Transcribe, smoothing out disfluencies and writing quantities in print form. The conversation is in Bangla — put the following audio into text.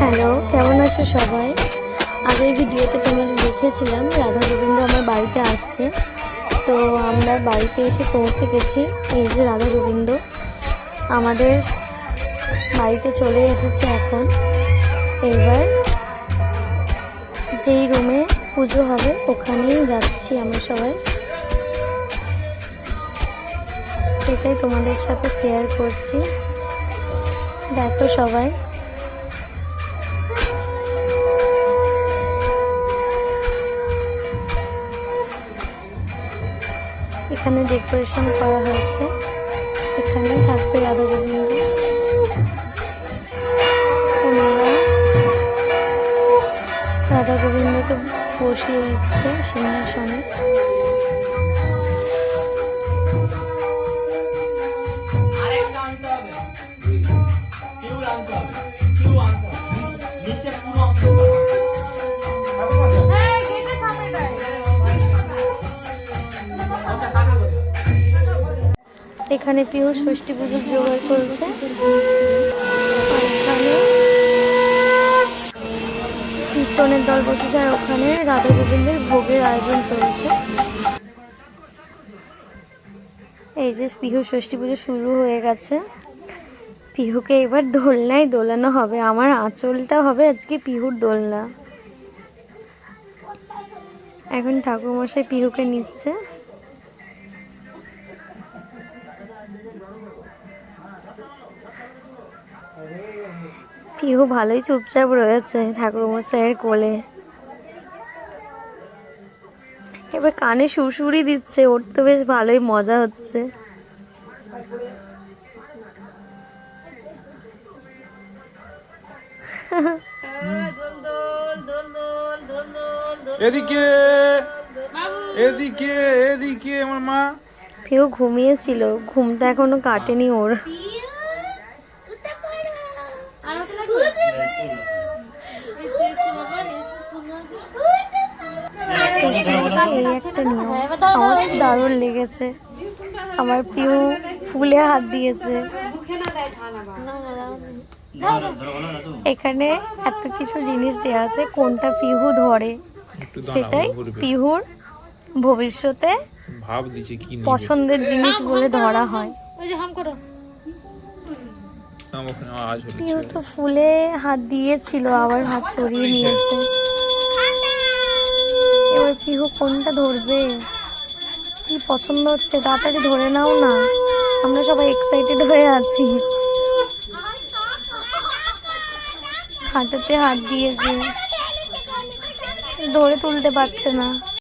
হ্যালো, কেমন আছো সবাই? আগের ভিডিওতে তোমাদের দেখেছিলাম রাধা গোবিন্দ আমার বাড়িতে আসছে। তো আমরা বাড়িতে এসে পৌঁছে গেছি। এই যে রাধা গোবিন্দ আমাদের বাড়িতে চলে এসেছে। এখন এইবার যেই রুমে পুজো হবে ওখানেই যাচ্ছি আমরা সবাই। সেটাই তোমাদের সাথে শেয়ার করছি। দেখো সবাই, এখানে ডেকোরেশন করা হয়েছে। এখানে থাকবে রাধা গোবিন্দ। রাধা গোবিন্দকে বসিয়ে দিচ্ছে সিংহাসনে। এখানে পিহু ষষ্ঠী পুজোর জোগাড় চলছে। এখানে কীর্তনের দল বসেছে আর ওখানে রাধা গোবিন্দের ভোগের আয়োজন চলছে। এই যে পিহু ষষ্ঠী পুজো শুরু হয়ে গেছে। পিহুকে এবার দোলনায় দোলানো হবে। আমার আঁচলটা হবে আজকে পিহুর দোলনা। এখন ঠাকুরমশাই পিহুকে নিচ্ছে। পিহু ভালোই চুপচাপ রয়েছে ঠাকুরমশাইয়ের কোলে। এবার কানে সুরসুরি দিচ্ছে, ওর তো বেশ ভালোই মজা হচ্ছে। এদিকে এদিকে এদিকে আমার মা। পিহু ঘুমিয়েছিল, ঘুমটা এখনো কাটেনি ওর। এই একটা নিয়ম আমার দারুণ লেগেছে। আমার পিহু ফুলে হাত দিয়েছে। এখানে এত কিছু জিনিস দেওয়া আছে, কোনটা পিহু ধরে সেটাই পিহুর ভবিষ্যতে ভাব দিছে কি পছন্দের জিনিস বলে ধরা হয়। পিহু তো ফুলে হাত দিয়েছিল, আবার হাত সরিয়ে নিয়েছে। এবার পিহু কোনটা ধরবে, কি পছন্দ হচ্ছে তাড়াতাড়ি ধরে নাও না, আমরা সবাই এক্সাইটেড হয়ে আছি। হাতেতে হাত দিয়েছে, ধরে তুলতে পারছে না।